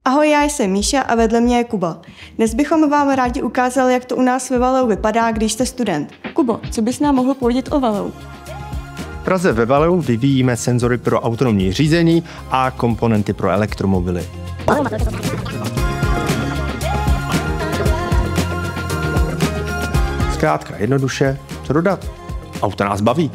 Ahoj, já jsem Míša a vedle mě je Kuba. Dnes bychom vám rádi ukázali, jak to u nás ve Valeu vypadá, když jste student. Kubo, co bys nám mohl povědět o Valeu? V Praze ve Valeu vyvíjíme senzory pro autonomní řízení a komponenty pro elektromobily. Zkrátka jednoduše, co dodat? Auto nás baví.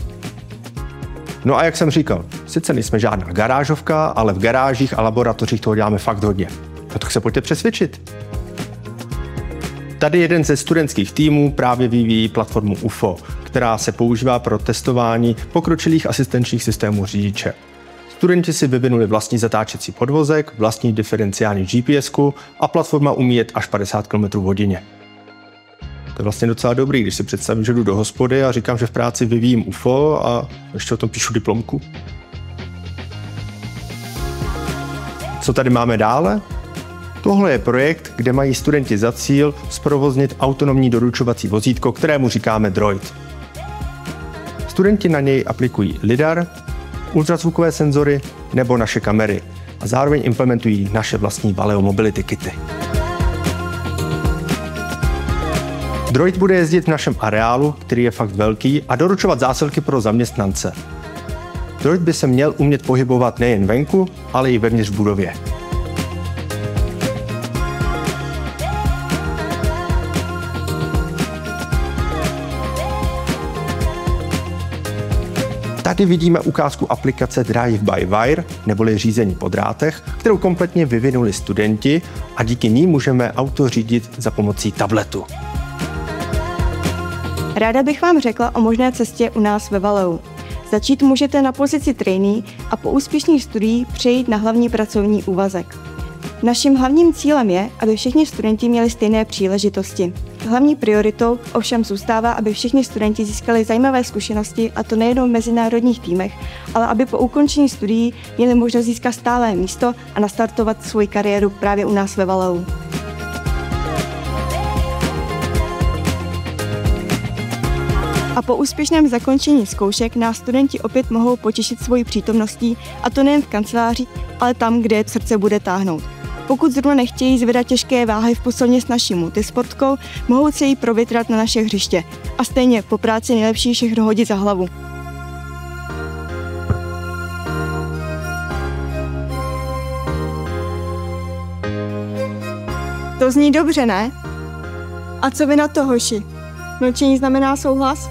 No a jak jsem říkal, sice nejsme žádná garážovka, ale v garážích a laboratořích toho děláme fakt hodně. No tak se pojďte přesvědčit. Tady jeden ze studentských týmů právě vyvíjí platformu UFO, která se používá pro testování pokročilých asistenčních systémů řidiče. Studenti si vyvinuli vlastní zatáčecí podvozek, vlastní diferenciální GPSku a platforma umí jet až 50 km/h. To je vlastně docela dobrý, když si představím, že jdu do hospody a říkám, že v práci vyvíjím UFO a ještě o tom píšu diplomku. Co tady máme dále? Tohle je projekt, kde mají studenti za cíl zprovoznit autonomní doručovací vozítko, kterému říkáme Droid. Studenti na něj aplikují lidar, ultrazvukové senzory nebo naše kamery a zároveň implementují naše vlastní Valeo Mobility kity. Droid bude jezdit v našem areálu, který je fakt velký, a doručovat zásilky pro zaměstnance. Droid by se měl umět pohybovat nejen venku, ale i vevnitř v budově. Tady vidíme ukázku aplikace Drive by Wire, neboli řízení po drátech, kterou kompletně vyvinuli studenti a díky ní můžeme auto řídit za pomocí tabletu. Ráda bych vám řekla o možné cestě u nás ve Valeu. Začít můžete na pozici trainee a po úspěšných studiích přejít na hlavní pracovní úvazek. Naším hlavním cílem je, aby všichni studenti měli stejné příležitosti. Hlavní prioritou ovšem zůstává, aby všichni studenti získali zajímavé zkušenosti, a to nejen v mezinárodních týmech, ale aby po ukončení studií měli možnost získat stálé místo a nastartovat svou kariéru právě u nás ve Valeu. A po úspěšném zakončení zkoušek nás studenti opět mohou potěšit svojí přítomností, a to nejen v kanceláři, ale tam, kde je srdce bude táhnout. Pokud zrovna nechtějí zvedat těžké váhy v posilovně s naší multisportkou, mohou se jí provětrat na naše hřiště. A stejně po práci nejlepší všechno hodit za hlavu. To zní dobře, ne? A co vy na to, hoši? Mlčení znamená souhlas?